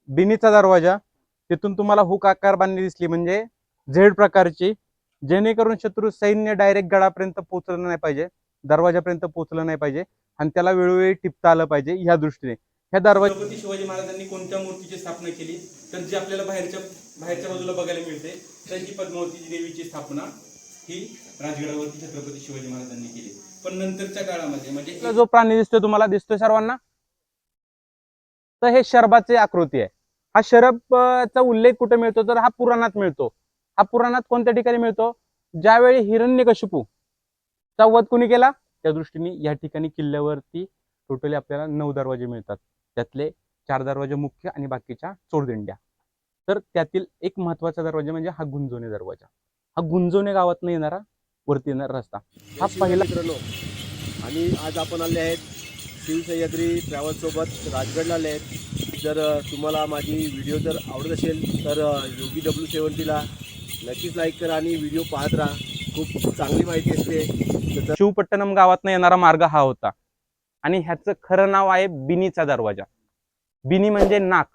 बिनीचा दरवाजा, तिथून तुम्हाला हुक आकार बांधणी दिसली म्हणजे झेड प्रकारची, जेणेकरून शत्रू सैन्य डायरेक्ट गडापर्यंत पोहोचलं नाही पाहिजे, दरवाजापर्यंत पोहोचलं नाही पाहिजे आणि त्याला वेळोवेळी टिपता आलं पाहिजे ह्या दृष्टीने ह्या दरवाजा. छत्रपती शिवाजी महाराजांनी कोणत्या मूर्तीची स्थापना केली तर जी आपल्याला बाहेरच्या बाजूला बघायला मिळते तर ही पद्मावती देवीची स्थापना ही राजगडावरती छत्रपती शिवाजी महाराजांनी केली. पण नंतरच्या काळामध्ये म्हणजे जो प्राणी दिसतो तुम्हाला दिसतो सर्वांना, तर हे शरभाची आकृती आहे. हा शरभचा उल्लेख कुठे मिळतो तर हा पुराणात मिळतो. हा पुराणात कोणत्या ठिकाणी मिळतो? ज्यावेळी हिरण्यकशिपू चा वध कुणी केला त्या दृष्टीने या ठिकाणी किल्ल्यावरती टोटली आपल्याला 9 दरवाजे मिळतात. त्यातले 4 दरवाजे मुख्य आणि बाकीच्या चोरदिंड्या. तर त्यातील एक महत्वाचा दरवाजा म्हणजे हा गुंजोने दरवाजा. हा गुंजोने गावातून येणारा वरती येणारा रस्ता. हा पहिला मित्रांनो, आणि आज आपण आले आहेत शिवसह्याद्री ट्रॅव्हल्स सोबत राजगडला आले आहेत. जर तुम्हाला माझी व्हिडिओ जर आवडत असेल तर योगी W70ला नक्कीच लाईक करा आणि व्हिडिओ पाहत राहा. खूप चांगली माहिती असते. शिवपट्टणम गावातून येणारा मार्ग हा होता आणि ह्याचं खरं नाव आहे बिनीचा दरवाजा. बिनी म्हणजे नाक.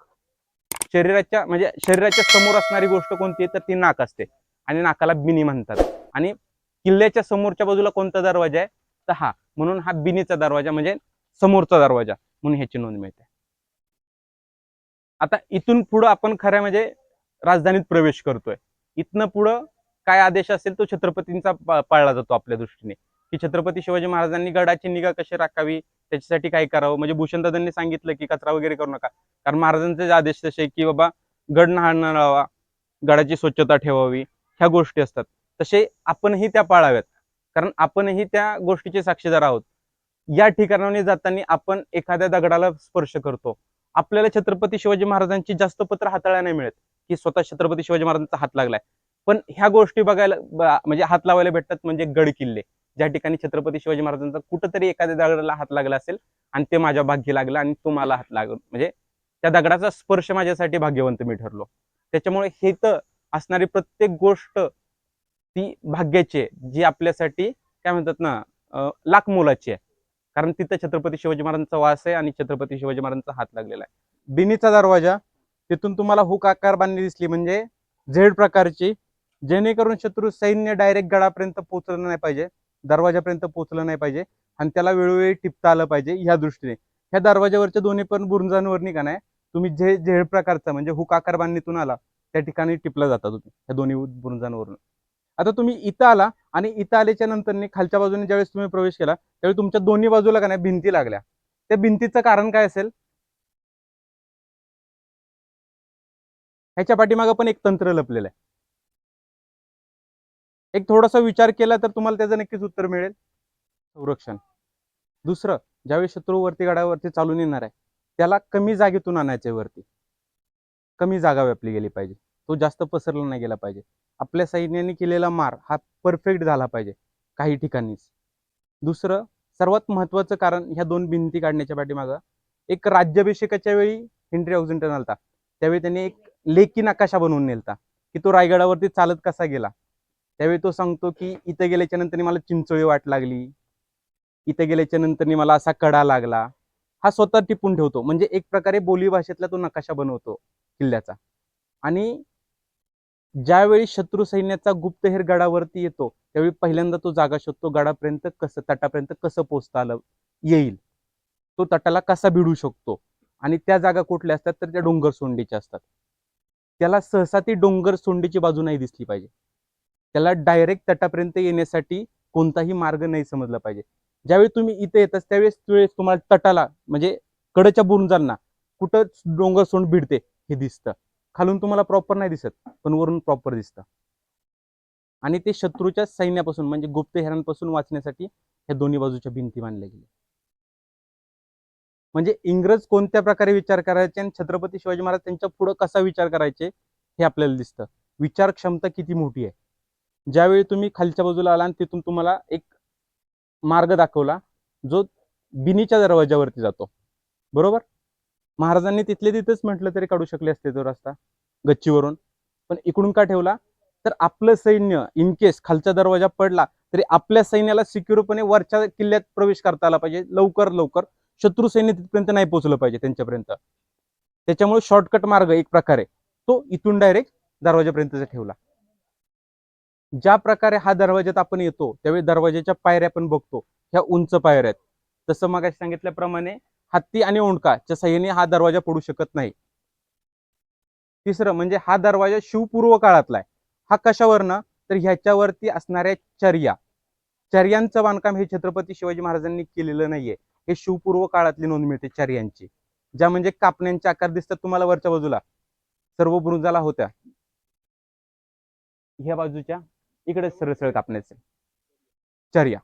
शरीराच्या समोर असणारी गोष्ट कोणती आहे तर ती नाक असते आणि नाकाला बिनी म्हणतात. आणि किल्ल्याच्या समोरच्या बाजूला कोणता दरवाजा आहे तर हा, म्हणून हा बिनीचा दरवाजा म्हणजे समोरचा दरवाजा म्हणून ह्याची नोंद मिळते. आता इथून पुढं आपण खऱ्या म्हणजे राजधानीत प्रवेश करतोय. इथनं पुढं काय आदेश असेल तो छत्रपतींचा पाळला जातो आपल्या दृष्टीने, की छत्रपती शिवाजी महाराजांनी गडाची निगा कशी राखावी, त्याच्यासाठी काय करावं. म्हणजे भूषणदादांनी सांगितलं की कचरा वगैरे करू नका, कारण महाराजांचे आदेश तसे की बाबा गड न लावा, गडाची स्वच्छता ठेवावी, ह्या गोष्टी असतात. तसे आपणही त्या पाळाव्यात, कारण आपणही त्या गोष्टीचे साक्षीदार आहोत. या ठिकाणाने जाताना आपण एखाद्या दगडाला स्पर्श करतो, आपल्याला छत्रपती शिवाजी महाराजांची जास्त पत्र हाताळायला नाही मिळत की स्वतः छत्रपती शिवाजी महाराजांचा हात लागलाय. पण ह्या गोष्टी बघायला म्हणजे हात लावायला भेटतात म्हणजे गड किल्ले, ज्या ठिकाणी छत्रपती शिवाजी महाराजांचा कुठंतरी एखाद्या दगडाला हात लागला असेल आणि ते माझ्या भाग्य लागला आणि तो मला हात लागला, म्हणजे त्या दगडाचा स्पर्श माझ्यासाठी भाग्यवंत मी ठरलो. त्याच्यामुळे हे तर असणारी प्रत्येक गोष्ट ती भाग्याची आहे, जी आपल्यासाठी काय म्हणतात ना लाख मोलाची आहे, कारण तिथं छत्रपती शिवाजी महाराजांचा वास आहे आणि छत्रपती शिवाजी महाराजांचा हात लागलेला आहे. बिनीचा दरवाजा, तिथून तुम्हाला हुक आकार बांधणी दिसली म्हणजे झेड प्रकारची, जेणेकरून शत्रू सैन्य डायरेक्ट गडापर्यंत पोहोचलं नाही पाहिजे, दरवाजापर्यंत पोहोचलं नाही पाहिजे आणि त्याला वेळोवेळी टिपता आलं पाहिजे ह्या दृष्टीने. ह्या दरवाजावरच्या दोन्ही पण बुरुजांवरनी का नाही तुम्ही झेड प्रकारचा म्हणजे हुक आकार बांधणीतून आला त्या ठिकाणी टिपलं जाता तुम्ही ह्या दोन्ही बुरुजांवरून. आता तुम्ही इथं आला आणि इथं आल्याच्या नंतर खालच्या बाजूने ज्यावेळेस तुम्ही प्रवेश केला त्यावेळी तुमच्या दोन्ही बाजूला का नाही भिंती लागल्या. त्या भिंतीचं कारण काय असेल? ह्याच्या पाठीमागं पण एक तंत्र लपलेलं आहे. एक थोडासा विचार केला तर तुम्हाला त्याचं नक्कीच उत्तर मिळेल. संरक्षण. दुसरं, ज्यावेळी शत्रू वरती गडावरती चालून येणार आहे त्याला कमी जागेतून आणायचे वरती, कमी जागा व्यापली गेली पाहिजे, तो जास्त पसरला नाही गेला पाहिजे. आपल्या सैन्याने केलेला मार हा परफेक्ट झाला पाहिजे काही ठिकाणीच. दुसरं सर्वात महत्वाचं कारण ह्या दोन भिंती काढण्याच्या पाठीमागं एक राज्याभिषेकाच्या वेळी हेनरी ऑक्झिंग्टन आलता, त्यावेळी त्यांनी एक लेखी नकाशा बनवून नेलता की तो रायगडावरती चालत कसा गेला. त्यावेळी तो सांगतो की इथं गेल्याच्या नंतर मला चिंचोळी वाट लागली, इथं गेल्याच्या नंतर मला असा कडा लागला. हा स्वतः टिपून ठेवतो, म्हणजे एक प्रकारे बोली भाषेतला तो नकाशा बनवतो किल्ल्याचा. आणि ज्यावेळी शत्रू सैन्याचा गुप्तहेर गडावरती येतो त्यावेळी पहिल्यांदा तो जागा शोधतो, गडापर्यंत कसं तटापर्यंत कसं पोहोचता आलं येईल, तो तटाला कसा भिडू शकतो. आणि त्या जागा कुठल्या असतात तर त्या डोंगर सोंडीच्या असतात. त्याला सहसा ती डोंगर सोंडीची बाजू नाही दिसली पाहिजे, त्याला डायरेक्ट तटापर्यंत येण्यासाठी कोणताही मार्ग नाही समजला पाहिजे. ज्यावेळी तुम्ही इथे येतात त्यावेळेस तुम्हाला तटाला म्हणजे कडच्या बुरुजांना कुठं डोंगर सोंड भिडते हे दिसतं. खालून तुम्हाला प्रॉपर नाही दिसत पण वरून प्रॉपर दिसतं. आणि ते शत्रूच्या सैन्यापासून म्हणजे गुप्तहेरांपासून वाचण्यासाठी ह्या दोन्ही बाजूच्या भिंती बांधल्या गेल्या. म्हणजे इंग्रज कोणत्या प्रकारे विचार करायचे आणि छत्रपती शिवाजी महाराज त्यांच्या पुढे कसा विचार करायचे हे आपल्याला दिसतं. विचार क्षमता किती मोठी आहे. ज्यावेळी तुम्ही खालच्या बाजूला आला आणि तिथून तुम्हाला एक मार्ग दाखवला जो बिनीच्या दरवाजावरती जातो, बरोबर. महाराजांनी तिथले तिथेच म्हटलं तरी काढू शकले असते तो रस्ता गच्चीवरून, पण इकडून का ठेवला तर आपलं सैन्य इन केस खालचा दरवाजा पडला तरी आपल्या सैन्याला सिक्युअरपणे वरच्या किल्ल्यात प्रवेश करता आला पाहिजे, लवकर शत्रू सैन्य तिथपर्यंत नाही पोहोचलं पाहिजे त्यांच्यापर्यंत. त्याच्यामुळे शॉर्टकट मार्ग एक प्रकारे तो इथून डायरेक्ट दरवाजापर्यंतचा ठेवला. ज्या प्रकारे हा दरवाज्यात आपण येतो त्यावेळी दरवाजाच्या पायऱ्या आपण बघतो, ह्या उंच पायऱ्या आहेत. तसं मग सांगितल्याप्रमाणे हत्ती आणि ओंडकाच्या साह्याने हा दरवाजा पडू शकत नाही. तिसरं म्हणजे हा दरवाजा शिवपूर्व काळातला आहे. हा कशावरनं, तर ह्याच्यावरती असणाऱ्या चर्यांचं बांधकाम हे छत्रपती शिवाजी महाराजांनी केलेलं नाहीये. हे शिवपूर्व काळातली नोंद मिळते चर्यांची, ज्या म्हणजे कापण्यांचे आकार दिसतात तुम्हाला वरच्या बाजूला, सर्व बुरुजाला होत्या. ह्या बाजूच्या इकडे सरळ कापण्याचे चर्या,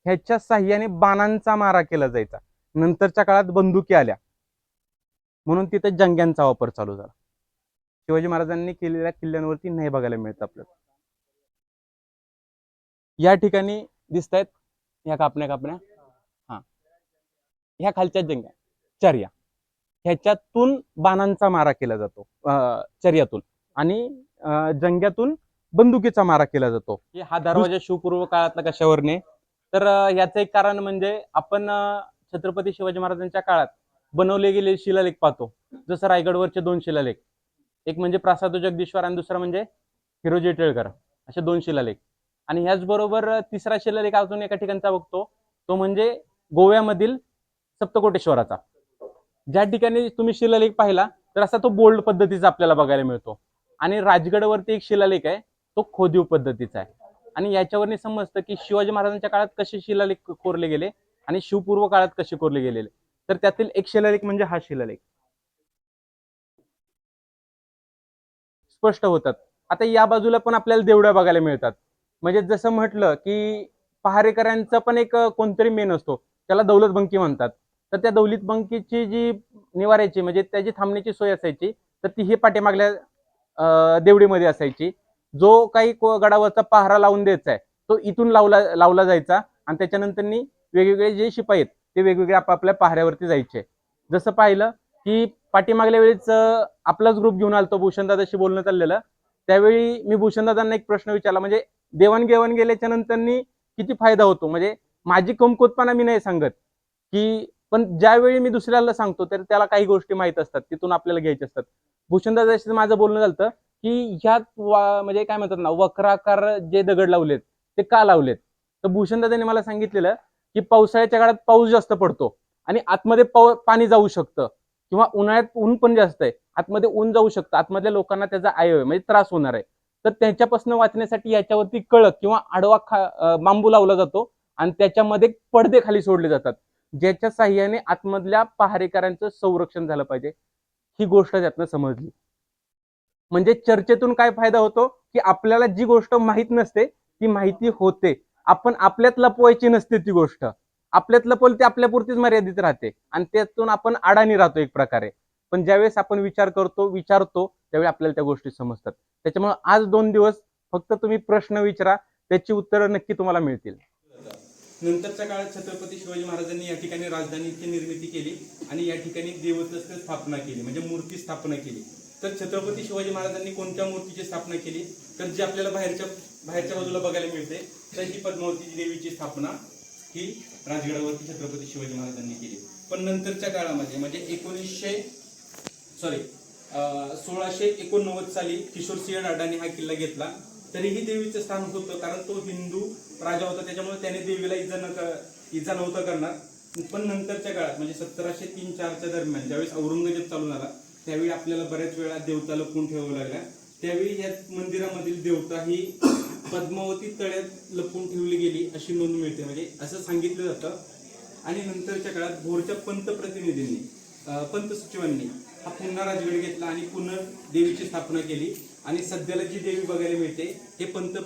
ह्याच्या साह्याने बाणांचा मारा केला जायचा. नंतरच्या काळात बंदुकी आल्या म्हणून तिथे जंग्यांचा वापर चालू झाला. शिवाजी महाराजांनी केलेल्या किल्ल्यांवरती नाही बघायला मिळत आपल्याला. या ठिकाणी दिसत आहेत ह्या कापण्या, हा ह्या खालच्या जंग्या चर्या, ह्याच्यातून बाणांचा मारा केला जातो चर्यातून, आणि जंग्यातून बंदुकीचा मारा केला जातो. हा दरवाजा शिवपूर्व काळातला कशावरने, तर याचं एक कारण म्हणजे आपण छत्रपती शिवाजी महाराजांच्या काळात बनवले गेलेले शिलालेख पाहतो. जसं रायगडवरचे 2 शिलालेख, एक म्हणजे प्रासाद जगदीश्वर आणि दुसरा म्हणजे हिरोजी टिळकर, असे 2 शिलालेख. आणि ह्याचबरोबर तिसरा शिलालेख अजून एका ठिकाणचा बघतो, तो म्हणजे गोव्यामधील सप्तकोटेश्वराचा. ज्या ठिकाणी तुम्ही शिलालेख पाहिला तर असा तो बोल्ड पद्धतीचा आपल्याला बघायला मिळतो. आणि राजगडवरती एक शिलालेख आहे, तो खोदीव पद्धतीचा आहे. आणि याच्यावरनी समजतं की शिवाजी महाराजांच्या काळात कसे शिलालेख कोरले गेले आणि शिवपूर्व काळात कसे कोरले गेलेले. तर त्यातील एक शिलालेख म्हणजे हा शिलालेख स्पष्ट होतात. आता या बाजूला पण आपल्याला देवड्या बघायला मिळतात. म्हणजे जसं म्हटलं की पहारेकऱ्यांचा पण एक कोणतरी मेन असतो, त्याला दौलतबंकी म्हणतात. तर त्या दौलतबंकीची जी निवाऱ्याची म्हणजे त्याची थांबण्याची सोय असायची, तर ती ही पाठीमागल्या देवडीमध्ये असायची. जो काही गडावरचा पहारा लावून द्यायचा आहे तो इथून लावला जायचा, आणि त्याच्यानंतर वेगवेगळे जे शिपाई आहेत ते वेगवेगळे आपापल्या पहाऱ्यावरती जायचे. जसं पाहिलं की पाठीमागल्या वेळेस आपलाच ग्रुप घेऊन आलतो, भूषणदादाशी बोलणं चाललेलं. त्यावेळी मी भूषणदादांना एक प्रश्न विचारला, म्हणजे देवाणघेवाण गेल्याच्या नंतर किती फायदा होतो. म्हणजे माझी कमकुवतपणा मी नाही सांगत की, पण ज्यावेळी मी दुसऱ्याला सांगतो तर त्याला काही गोष्टी माहित असतात, तिथून आपल्याला घ्यायच्या असतात. भूषणदादाशी माझं बोलणं झालं की ह्यात म्हणजे काय म्हणतात ना, वक्राकार जे दगड लावलेत ते का लावलेत. तर भूषणदादांनी मला सांगितलेलं की पावसाळ्याच्या काळात पाऊस जास्त पडतो आणि आतमध्ये पाणी जाऊ शकतं, किंवा उन्हाळ्यात ऊन पण जास्त आहे, आतमध्ये ऊन जाऊ शकतं, आतमधल्या लोकांना त्याचा म्हणजे त्रास होणार आहे. तर त्याच्यापासून वाचण्यासाठी याच्यावरती कळक किंवा आडवा बांबू लावला जातो आणि त्याच्यामध्ये पडदे खाली सोडले जातात, ज्याच्या साह्याने आतमधल्या पहारेकरांचं संरक्षण झालं पाहिजे. ही गोष्ट त्यातनं समजली. म्हणजे चर्चेतून काय फायदा होतो की आपल्याला जी गोष्ट माहित नसते ती माहिती होते. आपण आपल्यात लपवायची नसते ती गोष्ट, आपल्यात लपवली ती आपल्यापुरतीच मर्यादित राहते आणि त्यातून आपण अडाणी राहतो एक प्रकारे. पण ज्यावेळेस आपण विचारतो त्यावेळी आपल्याला त्या गोष्टी समजतात. त्याच्यामुळे आज 2 दिवस फक्त तुम्ही प्रश्न विचारा, त्याची उत्तरं नक्की तुम्हाला मिळतील. नंतरच्या काळात छत्रपती शिवाजी महाराजांनी या ठिकाणी राजधानीची निर्मिती केली आणि या ठिकाणी देवस्थानाची स्थापना केली, म्हणजे मूर्ती स्थापना केली. तर छत्रपती शिवाजी महाराजांनी कोणत्या मूर्तीची स्थापना केली, तर जी आपल्याला बाहेरच्या बाजूला बघायला मिळते, तर ही पद्मावती देवीची स्थापना ही राजगडावरती छत्रपती शिवाजी महाराजांनी केली. पण नंतरच्या काळामध्ये म्हणजे 1689 साली किशोरसिंह अडाणी हा किल्ला घेतला. तरीही देवीचं स्थान होतं, कारण तो हिंदू राजा होता, त्याच्यामुळे त्याने देवीला इजा नव्हता करणार. पण नंतरच्या काळात म्हणजे 1703-4च्या दरम्यान ज्यावेळेस औरंगजेब चालून आला त्यावेळी आपल्याला बऱ्याच वेळा देवता लपवून ठेवावं लागला. त्यावेळी या मंदिरामधील देवता ही पद्मावती तळ्यात लपवून ठेवली गेली अशी नोंद मिळते, म्हणजे असं सांगितलं जातं. आणि नंतरच्या काळात भोरच्या पंत सचिवांनी हा पुन्हा राजगड घेतला आणि पुन्हा देवीची स्थापना केली. आणि सध्याला जी देवी बघायला मिळते हे पंत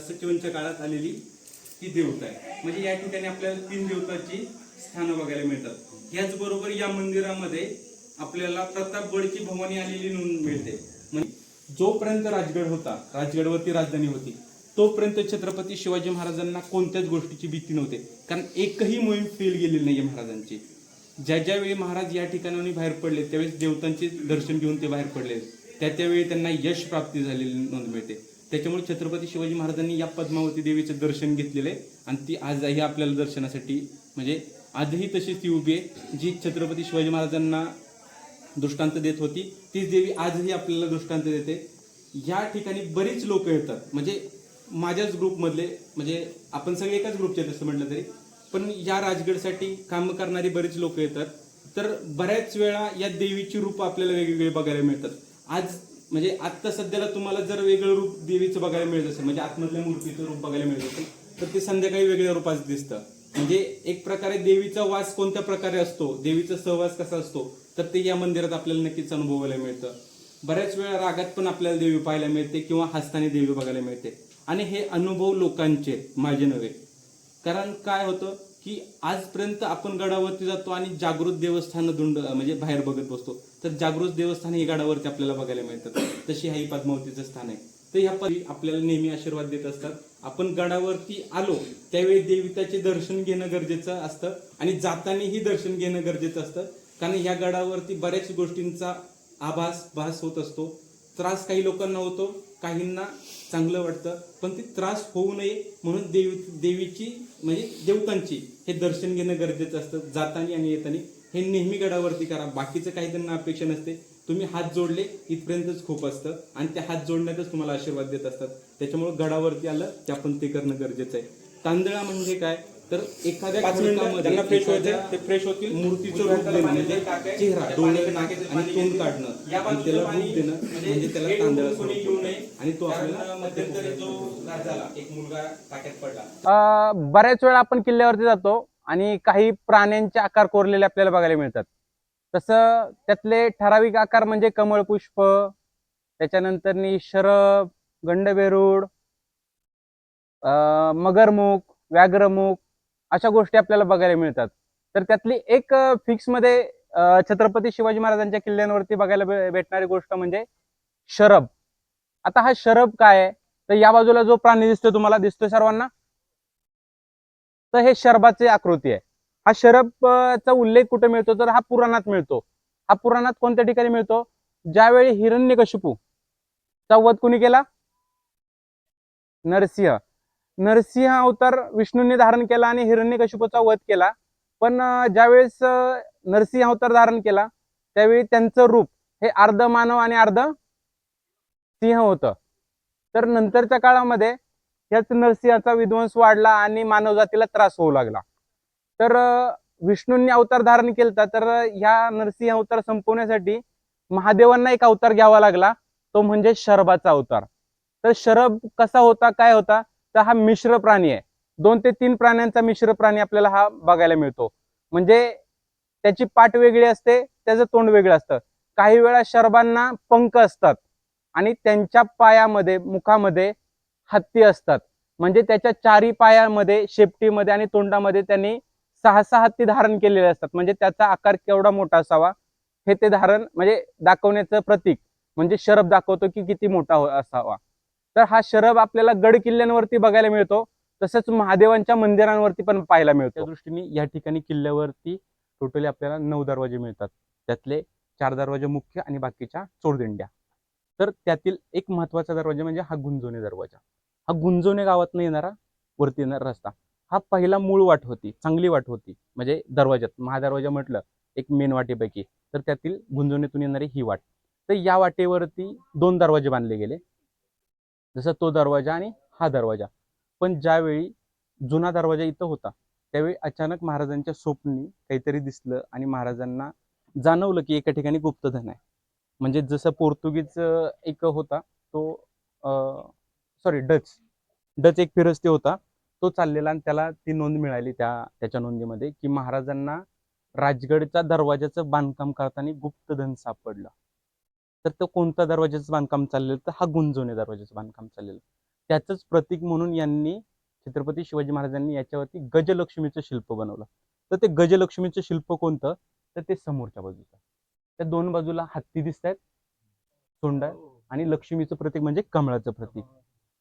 सचिवांच्या काळात आलेली ती देवता आहे. म्हणजे या ठिकाणी आपल्याला 3 देवताची स्थानं बघायला मिळतात. याचबरोबर या मंदिरामध्ये आपल्याला प्रतापगडची भवानी आलेली नोंद मिळते. म्हणजे जोपर्यंत राजगड होता, राजगडवरती राजधानी होती, तोपर्यंत छत्रपती शिवाजी महाराजांना कोणत्याच गोष्टीची भीती नव्हती, कारण एकही मोहीम फेल गेलेली नाहीये महाराजांची. ज्या वेळी महाराज या ठिकाणी बाहेर पडले त्यावेळेस देवतांचे दर्शन घेऊन ते बाहेर पडले, त्यावेळी त्यांना यश प्राप्ती झालेली नोंद मिळते. त्याच्यामुळे छत्रपती शिवाजी महाराजांनी या पद्मावती देवीचं दर्शन घेतलेले आणि ती आजही आपल्याला दर्शनासाठी म्हणजे आजही तशीच ती उभी आहे, जी छत्रपती शिवाजी महाराजांना दृष्टांत देत होती, तीच देवी आजही आपल्याला दृष्टांत देते. या ठिकाणी बरीच लोक येतात, म्हणजे माझ्याच ग्रुपमधले, म्हणजे आपण सगळे एकाच ग्रुपचे तसं म्हटलं तरी, पण या राजगडसाठी काम करणारी बरीच लोक येतात. तर बऱ्याच वेळा या देवीची रूप आपल्याला वेगवेगळे बघायला मिळतात. आज म्हणजे आत्ता सध्याला तुम्हाला जर वेगळं रूप देवीचं बघायला मिळत असेल, म्हणजे आतमधल्या मूर्तीचं रूप बघायला मिळत असेल, तर ते संध्याकाळी वेगळ्या रूपात दिसतं. म्हणजे एक प्रकारे देवीचा वास कोणत्या प्रकारे असतो, देवीचा सहवास कसा असतो, तर ते या मंदिरात आपल्याला नक्कीच अनुभवायला मिळतं. बऱ्याच वेळा रागात पण आपल्याला देवी पाहायला मिळते किंवा हसताना देवी बघायला मिळते. आणि हे अनुभव लोकांचे आहेत, माझे नव्हे. कारण काय होतं की आजपर्यंत आपण गडावरती जातो आणि जागृत देवस्थान म्हणजे बाहेर बघत बसतो, तर जागृत देवस्थान ही गडावरती आपल्याला बघायला मिळतात. तशी हा पद्मावतीचं स्थान आहे. तर ह्या आपल्याला नेहमी आशीर्वाद देत असतात. आपण गडावरती आलो त्यावेळी देवीताचे दर्शन घेणं गरजेचं असतं आणि जातानाही दर्शन घेणं गरजेचं असतं. कारण या गडावरती बऱ्याच गोष्टींचा भास होत असतो. त्रास काही लोकांना होतो, काहींना चांगलं वाटतं, पण ते त्रास होऊ नये म्हणून देवीची म्हणजे देवतांची हे दर्शन घेणं गरजेचं असतं. जाताना आणि येताना हे नेहमी गडावरती करा. बाकीचं काही त्यांना अपेक्षा नसते. तुम्ही हात जोडले इथपर्यंतच खूप असतं आणि त्या हात जोडण्यातच तुम्हाला आशीर्वाद देत असतात. त्याच्यामुळे गडावरती आलं की आपण ते करणं गरजेचं आहे. तांदळा म्हणजे काय, तर एखाद्या खडकामध्ये फ्रेश होते, ते फ्रेश होतील. मूर्तीचं रूप देणं म्हणजे चेहरा, डोळे, नाक आणि तोंड काढणं आणि त्याला रूप देणं म्हणजे त्याला तांदळा स्वरूप. आणि तो आपल्याला मध्यंतरी जो झाला एक मुलगा टाक्यात पडला. बऱ्याच वेळा आपण किल्ल्यावरती जातो आणि काही प्राण्यांचे आकार कोरलेले आपल्याला बघायला मिळतात. तसं त्यातले ठराविक आकार म्हणजे कमळपुष्प, त्याच्यानंतर शरभ, गंडबेरूड, मगरमुख, व्याघ्रमुख अशा गोष्टी आपल्याला बघायला मिळतात. तर त्यातली एक फिक्स मध्ये छत्रपती शिवाजी महाराजांच्या किल्ल्यांवरती बघायला भेटणारी गोष्ट म्हणजे शरभ. आता हा शरभ काय आहे, तर या बाजूला जो प्राणी दिसतो तुम्हाला दिसतोय सर्वांना, तर हे शरभाची आकृती आहे. हा शरभचा उल्लेख कुठे मिळतो, तर हा पुराणात मिळतो. हा पुराणात कोणत्या ठिकाणी मिळतो, ज्यावेळी हिरण्यकशिपू चा वध कुणी केला, नरसिंह. नरसिंह अवतार विष्णूंनी धारण केला आणि हिरण्यकशिपूचा वध केला. पण ज्यावेळेस नरसिंह अवतार धारण केला त्यावेळी त्यांचं रूप हे अर्ध मानव आणि अर्ध सिंह होतं. तर नंतरच्या काळामध्ये याच नरसिंहाचा विध्वंस वाढला आणि मानवजातीला त्रास होऊ लागला. तर विष्णूंनी अवतार धारण केला, तर ह्या नरसिंह अवतार संपवण्यासाठी महादेवांना एक अवतार घ्यावा लागला, तो म्हणजे शरभाचा अवतार. तर शरभ कसा होता, काय होता, तर हा मिश्र प्राणी आहे. 2 ते 3 प्राण्यांचा मिश्र प्राणी आपल्याला हा बघायला मिळतो. म्हणजे त्याची पाठ वेगळी असते, त्याचं तोंड वेगळं असतं. काही वेळा शरभांना पंख असतात आणि त्यांच्या पायामध्ये, मुखामध्ये हत्ती असतात. म्हणजे त्याच्या चारी पायामध्ये, शेपटीमध्ये आणि तोंडामध्ये त्यांनी 6 हत्ती धारण केलेले असतात. म्हणजे त्याचा आकार केवढा मोठा असावा हे ते धारण म्हणजे दाखवण्याचं प्रतीक म्हणजे शरभ दाखवतो की किती मोठा असावा. तर हा शरभ आपल्याला गड किल्ल्यांवरती बघायला मिळतो, तसंच महादेवांच्या मंदिरांवरती पण पाहायला मिळतो. त्या दृष्टीने या ठिकाणी किल्ल्यावरती टोटली आपल्याला 9 दरवाजे मिळतात. त्यातले 4 दरवाजे मुख्य आणि बाकीच्या चोरदिंड्या. तर त्यातील एक महत्वाचा दरवाजा म्हणजे हा गुंजोने दरवाजा. हा गुंजोने गावातून येणारा वरती येणारा रस्ता. हा पहिला मूळ वाट होती, चांगली वाट होती. म्हणजे दरवाजात महादरवाजा म्हटलं एक मेन वाटेपैकी, तर त्यातील गुंजोनेतून येणारी ही वाट. तर या वाटेवरती 2 दरवाजे बांधले गेले, जसं तो दरवाजा आणि हा दरवाजा. पण ज्यावेळी जुना दरवाजा इथं होता त्यावेळी अचानक महाराजांच्या स्वप्नी काहीतरी दिसलं आणि महाराजांना जाणवलं की एका ठिकाणी गुप्तधन आहे. म्हणजे जसं पोर्तुगीज एक होता तो सॉरी डच एक फिरस्ती होता, तो चाललेला आणि त्याला ती नोंद मिळाली त्याच्या नोंदीमध्ये की महाराजांना राजगडच्या दरवाजाचं बांधकाम करताना गुप्तधन सापडलं. तर तो कोणता दरवाजाचं बांधकाम चाललेलं, तर हा गुंजोने दरवाजाचं बांधकाम चाललेलं. त्याचंच प्रतीक म्हणून यांनी छत्रपती शिवाजी महाराजांनी याच्यावरती गजलक्ष्मीचं शिल्प बनवलं. तर ते गजलक्ष्मीचं शिल्प कोणतं, तर ते समोरच्या बाजूचं. त्या 2 बाजूला हत्ती दिसत आहेत, सोंड आणि लक्ष्मीचं प्रतीक म्हणजे कमळाचं प्रतीक.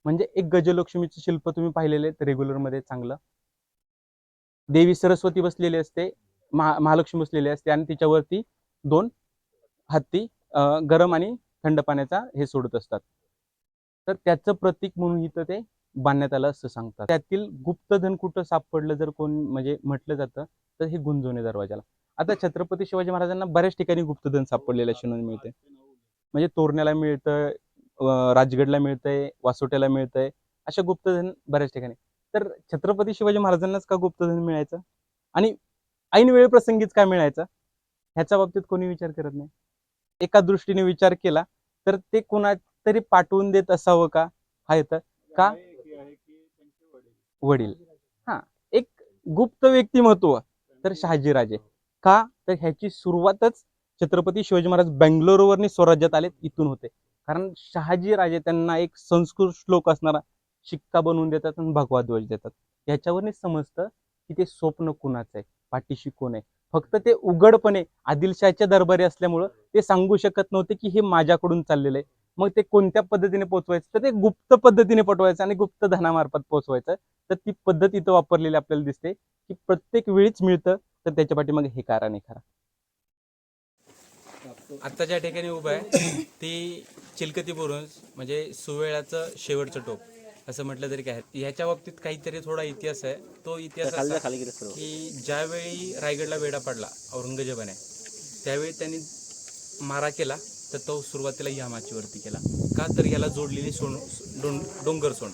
म्हणजे एक गजलक्ष्मीचं शिल्प तुम्ही पाहिलेले रेग्युलर मध्ये चांगलं. देवी सरस्वती बसलेली असते, महालक्ष्मी बसलेली असते आणि तिच्यावरती 2 हत्ती गरम आणि थंड पाण्याचा हे सोडत असतात. तर त्याचं प्रतीक म्हणून इथं ते बांधण्यात आलं असं सांगतात. त्यातील गुप्तधन कुठं सापडलं जर कोण म्हणजे म्हटलं जातं तर हे गुंजोने दरवाजाला. आता छत्रपती शिवाजी महाराजांना बऱ्याच ठिकाणी गुप्तधन सापडलेलं अशी नोंद मिळते. म्हणजे तोरण्याला मिळतं, राजगडला मिळतंय, वासोट्याला मिळतंय, अशा गुप्तधन बऱ्याच ठिकाणी. तर छत्रपती शिवाजी महाराजांनाच का गुप्तधन मिळायचं आणि ऐन वेळे प्रसंगीच का मिळायचं, ह्याच्या बाबतीत कोणी विचार करत नाही. एका दृष्टीने विचार केला तर ते कोणा तरी पाठवून देत असावं का, हा येतं का, वडील, हा, एक गुप्त व्यक्तिमत्व तर शहाजीराजे का, तर ह्याची सुरुवातच छत्रपती शिवाजी महाराज बेंगलोरवरनी स्वराज्यात आले इथून होते. कारण शहाजीराजे त्यांना एक संस्कृत श्लोक असणारा शिक्का बनवून देतात आणि भगवा ध्वज देतात. याच्यावरनी समजतं की ते स्वप्न कुणाचं आहे, पाठीशी कोण आहे. फक्त ते उघडपणे आदिलशाहच्या दरबारी असल्यामुळं ते सांगू शकत नव्हते की हे माझ्याकडून चाललेलं आहे. मग ते कोणत्या पद्धतीने पोहोचवायचं, तर ते गुप्त पद्धतीने पटवायचं आणि गुप्त धनामार्फत पोहोचवायचं. तर ती पद्धत इथं वापरलेली आपल्याला दिसते की प्रत्येक वेळीच मिळतं, तर त्याच्या पाठीमागे हे कारण आहे खरं. आता ज्या ठिकाणी उभं आहे ती चिलकती बुरुज म्हणजे सुवेळाचं शेवटचं टोक असं म्हटलं तरी काय. ह्याच्या बाबतीत काहीतरी थोडा इतिहास आहे. तो इतिहास असा की ज्यावेळी रायगडला वेढा पडला औरंगजेबाने, त्यावेळी त्यांनी मारा केला तर तो सुरुवातीला या माचीवरती केला. का तर याला जोडलेली डोंगर सोंड,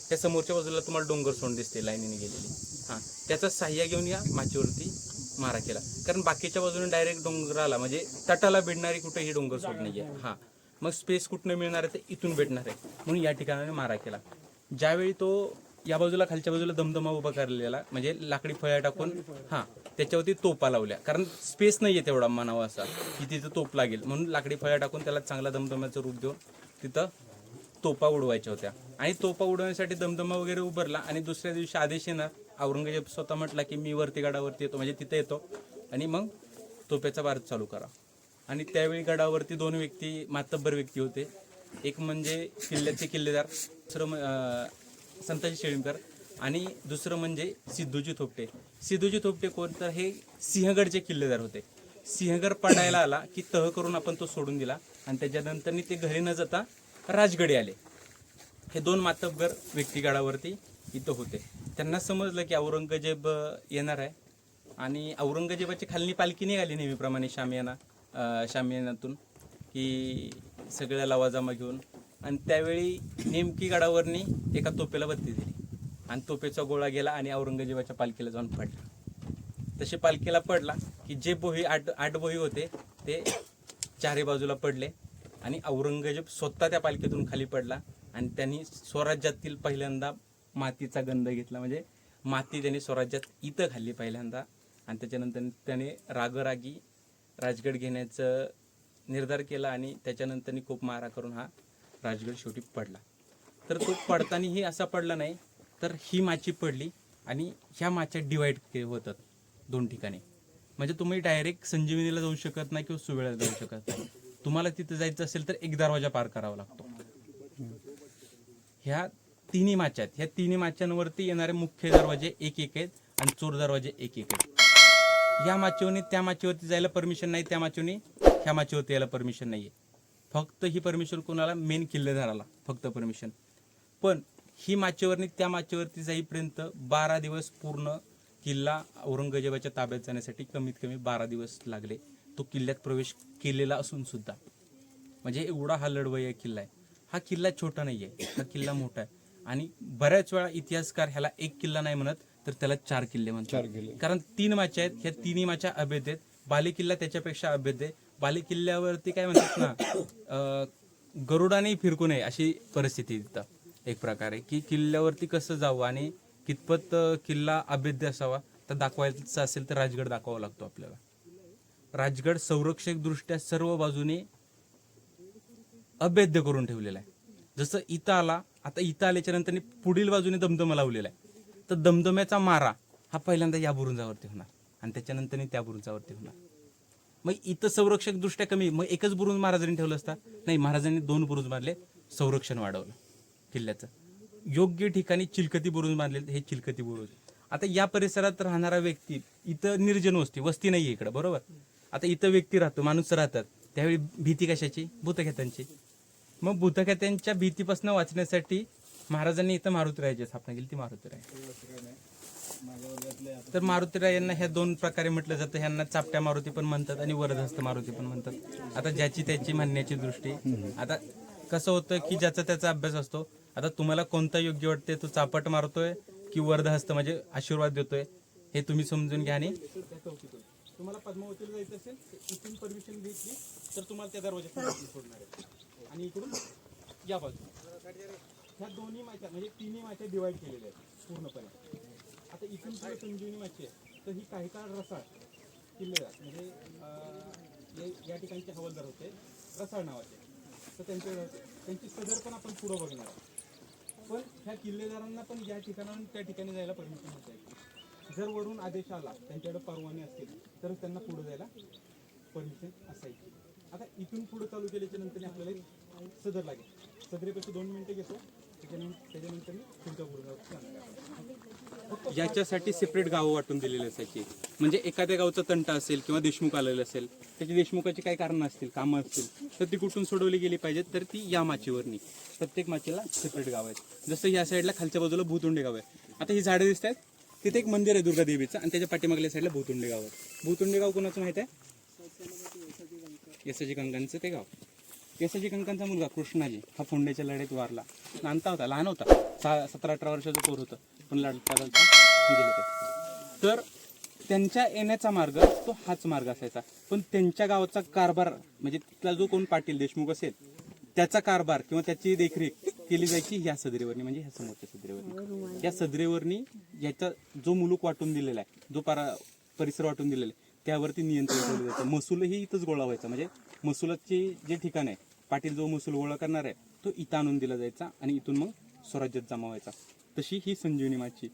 त्या समोरच्या बाजूला तुम्हाला डोंगर सोंड दिसते लाईनीने गेलेली, हां, त्याचा सहाय्य घेऊन या माचीवरती मारा केला. कारण बाकीच्या बाजूने डायरेक्ट डोंगराला म्हणजे तटाला भिडणारी कुठेही डोंगर सोड नाही आहे. हां, मग स्पेस कुठनं मिळणार आहे, ते इथून भेटणार आहे म्हणून या ठिकाणी मारा केला. ज्यावेळी तो या बाजूला खालच्या बाजूला दमदमा उभा करलेला म्हणजे लाकडी फळ्या टाकून, हां, त्याच्यावरती तोपा लावल्या. कारण स्पेस नाही आहे तेवढा म्हणावा असा की तिथं तोप लागेल, म्हणून लाकडी फळ्या टाकून त्याला चांगला दमदम्याचं रूप देऊन तिथं तोपा उडवायच्या होत्या. आणि तोपा उडवण्यासाठी दमदमा वगैरे उभारला. आणि दुसऱ्या दिवशी आदेश येणार, औरंगजेब स्वतः म्हटला की मी वरती गडावरती येतो, म्हणजे तिथे येतो आणि मग तोप्याचा बार चालू करा. आणि त्यावेळी गडावरती दोन व्यक्ती, मातब्बर व्यक्ती होते. एक म्हणजे किल्ल्याचे किल्लेदार, दुसरं संताजी शेळीमकर, आणि दुसरं म्हणजे सिद्धूजी थोपटे. सिद्धूजी थोपटे कोण, तर हे सिंहगडचे किल्लेदार होते. सिंहगड पडायला आला की तह करून आपण तो सोडून दिला आणि त्याच्यानंतर ते घरी न जाता राजगडी आले. हे दोन मातब्बर व्यक्ती गडावरती इथं होते. त्यांना समजलं की औरंगजेब येणार आहे आणि औरंगजेबाची खालनी पालखी निघाली नेहमीप्रमाणे शामियानातून की सगळ्या लवाजमा घेऊन. आणि त्यावेळी नेमकी गडावरनी एका तोपेला बत्ती दिली आणि तोपेचा गोळा गेला आणि औरंगजेबाच्या पालखीला जाऊन पडला. तसे पालखीला पडला की जे बोही आठ बोही होते ते चारी बाजूला पडले आणि औरंगजेब स्वतः त्या पालखीतून खाली पडला आणि त्यांनी स्वराज्यातील पहिल्यांदा मातीचा गंध घेतला. म्हणजे माती त्यांनी स्वराज्यात इथं खाल्ली पहिल्यांदा. आणि त्याच्यानंतर त्याने रागरागी राजगड घेण्याचं निर्धार केला आणि त्याच्यानंतर खूप मारा करून हा राजगड शेवटी पडला. तर तो पडतानाही असा पडला नाही, तर ही माची पडली आणि ह्या माच्या डिवाईड होतात दोन ठिकाणी. म्हणजे तुम्ही डायरेक्ट संजीवनीला जाऊ शकत नाही किंवा सुवेळाला जाऊ शकत नाही. तुम्हाला तिथं जायचं असेल तर एक दरवाजा पार करावा लागतो. ह्या तिन्ही माच्या आहेत. ह्या तिन्ही माच्यांवरती येणारे मुख्य दरवाजे एक एक आहेत आणि चोर दरवाजे एक एक आहेत. या माचीवरनी त्या माचीवरती जायला परमिशन नाही, त्या माचीवरनी ह्या माचीवरती यायला परमिशन नाही आहे. फक्त ही परमिशन कोणाला, मेन किल्लेदाराला फक्त परमिशन. पण ही माचीवरनी त्या माचीवरती जाईपर्यंत 12 दिवस पूर्ण किल्ला औरंगजेबाच्या ताब्यात जाण्यासाठी कमीत कमी 12 दिवस लागले. तो किल्ल्यात प्रवेश केलेला असून सुद्धा. म्हणजे एवढा हा लढवय्या किल्ला आहे. हा किल्ला छोटा नाही आहे, हा किल्ला मोठा आहे. आणि बऱ्याच वेळा इतिहासकार ह्याला एक किल्ला नाही म्हणत, तर त्याला 4 किल्ले म्हणतात. कारण 3 माच्या आहेत, ह्या तिन्ही माच्या अभेद आहेत. बाले किल्ला त्याच्यापेक्षा अभेद आहे. बाले किल्ल्यावरती काय म्हणतात ना, गरुडाने फिरकू नये अशी परिस्थिती तिथं एक प्रकारे, की किल्ल्यावरती कसं जावं आणि कितपत किल्ला अभेद्य असावा. तर दाखवायचं असेल तर राजगड दाखवावा लागतो आपल्याला. राजगड संरक्षक दृष्ट्या सर्व बाजूने अभेद्य करून ठेवलेला आहे. जसं इथं आला, आता इथं आल्याच्या नंतर पुढील बाजूने दमदमा लावलेला आहे. तर दमदम्याचा मारा हा पहिल्यांदा या बुरुजावरती होणार आणि त्याच्यानंतर त्या बुरुजावरती होणार. मग इथं संरक्षक दृष्ट्या कमी, मग एकच बुरुज महाराजांनी ठेवलं असता, नाही, महाराजांनी 2 बुरुज बांधले, संरक्षण वाढवलं किल्ल्याचं. योग्य ठिकाणी चिलकती बुरुज बांधले, हे चिलकती बुरुज. आता या परिसरात राहणारा व्यक्ती, इथं निर्जन वस्ती नाही आहे इकडं, बरोबर. आता इथं व्यक्ती राहतो, माणूस राहतात, त्यावेळी भीती कशाची, भूतखेत्यांची. मग भूतखेत्यांच्या भीतीपासून वाचण्यासाठी महाराजांनी इथं मारुतीरायाची स्थापना केली, ती मारुतीराय. तर मारुतीराय यांना ह्या दोन प्रकारे म्हटलं जातं. ह्यांना चापट्या मारुती पण म्हणतात आणि वरदहस्त मारुती पण म्हणतात. आता ज्याची त्याची म्हणण्याची दृष्टी. आता कसं होतं की ज्याचा त्याचा अभ्यास असतो. आता तुम्हाला कोणता योग्य वाटते, तो चापट मारतोय की वरदहस्त म्हणजे आशीर्वाद देतोय, हे तुम्ही समजून घ्या. आणि तुम्हाला पद्मावतीला जायचं असेल तर इथून परमिशन घेतली तर तुम्हाला त्या दरवाजा सोडणार आहे. आणि इकडून या बाजूला ह्या दोन्ही माच्या म्हणजे तिन्ही माच्या डिवाइड केलेल्या आहेत पूर्णपणे. आता इथून पुढे संजीवनी माची आहे, तर ही काही काळ रसाळ किल्लेदार म्हणजे या ठिकाणचे हवालदार होते रसाळ नावाचे. तर त्यांची सदर पण आपण पुढं बघणार आहोत. पण ह्या किल्लेदारांना पण या ठिकाणाहून त्या ठिकाणी जायला परमिशन असायची. जर वरून आदेश आला, त्यांच्याकडे परवाने असतील तर त्यांना पुढे जायला परमिशन असायची. आता इथून पुढे चालू केल्याच्या नंतर आपल्याला एक सदर लागेल. सदरेपेक्षा 2 मिनिटं घेतो, त्याच्यानंतर पुढच्या पुढे याच्यासाठी सेपरेट गावं वाटून दिलेली असायची. म्हणजे एखाद्या गावचा तंटा असेल किंवा देशमुख आलेलं असेल, त्याची देशमुखाची काही कारणं असतील, कामं असतील, तर ती कुठून सोडवली गेली पाहिजेत, तर ती या माचीवरनी. प्रत्येक माचीला सेपरेट गाव आहेत. जसं या साईडला खालच्या बाजूला भूतुंडे गाव आहे. आता ही झाडं दिसत आहेत, तिथे एक मंदिर आहे दुर्गा देवीचं, आणि त्याच्या पाठीमागल्या साईडला भूतुंडे गाव आहे. भूतुंडे गाव कोणाचं माहित आहे? यसाजी कंकांचं ते गाव. यसाजी कंकांचा मुलगा कृष्णाजी हा फोंड्याच्या लढाईत वारला. नानता होता, लहान होता, 17-18 वर्षाचं पोर होतं, पण लढता गेले ते. तर त्यांच्या येण्याचा मार्ग तो हाच मार्ग असायचा. पण त्यांच्या गावाचा कारभार म्हणजे तिथला जो कोण पाटील देशमुख असेल त्याचा कारभार किंवा त्याची देखरेख केली जायची ह्या सदरेवरनी, म्हणजे ह्या समोरच्या सदरेवरनी. या सदरेवरनी याचा जो मुलूक वाटून दिलेला आहे, जो परिसर वाटून दिलेला आहे, त्यावरती नियंत्रण ठेवलं जातं. महसूलही इथंच गोळा व्हायचा. म्हणजे महसुलाचे जे ठिकाण आहे, पाटील जो महसूल गोळा करणार आहे तो इथं आणून दिला जायचा आणि इथून मग स्वराज्यात जमा व्हायचा. तशी ही संजीवनी माची.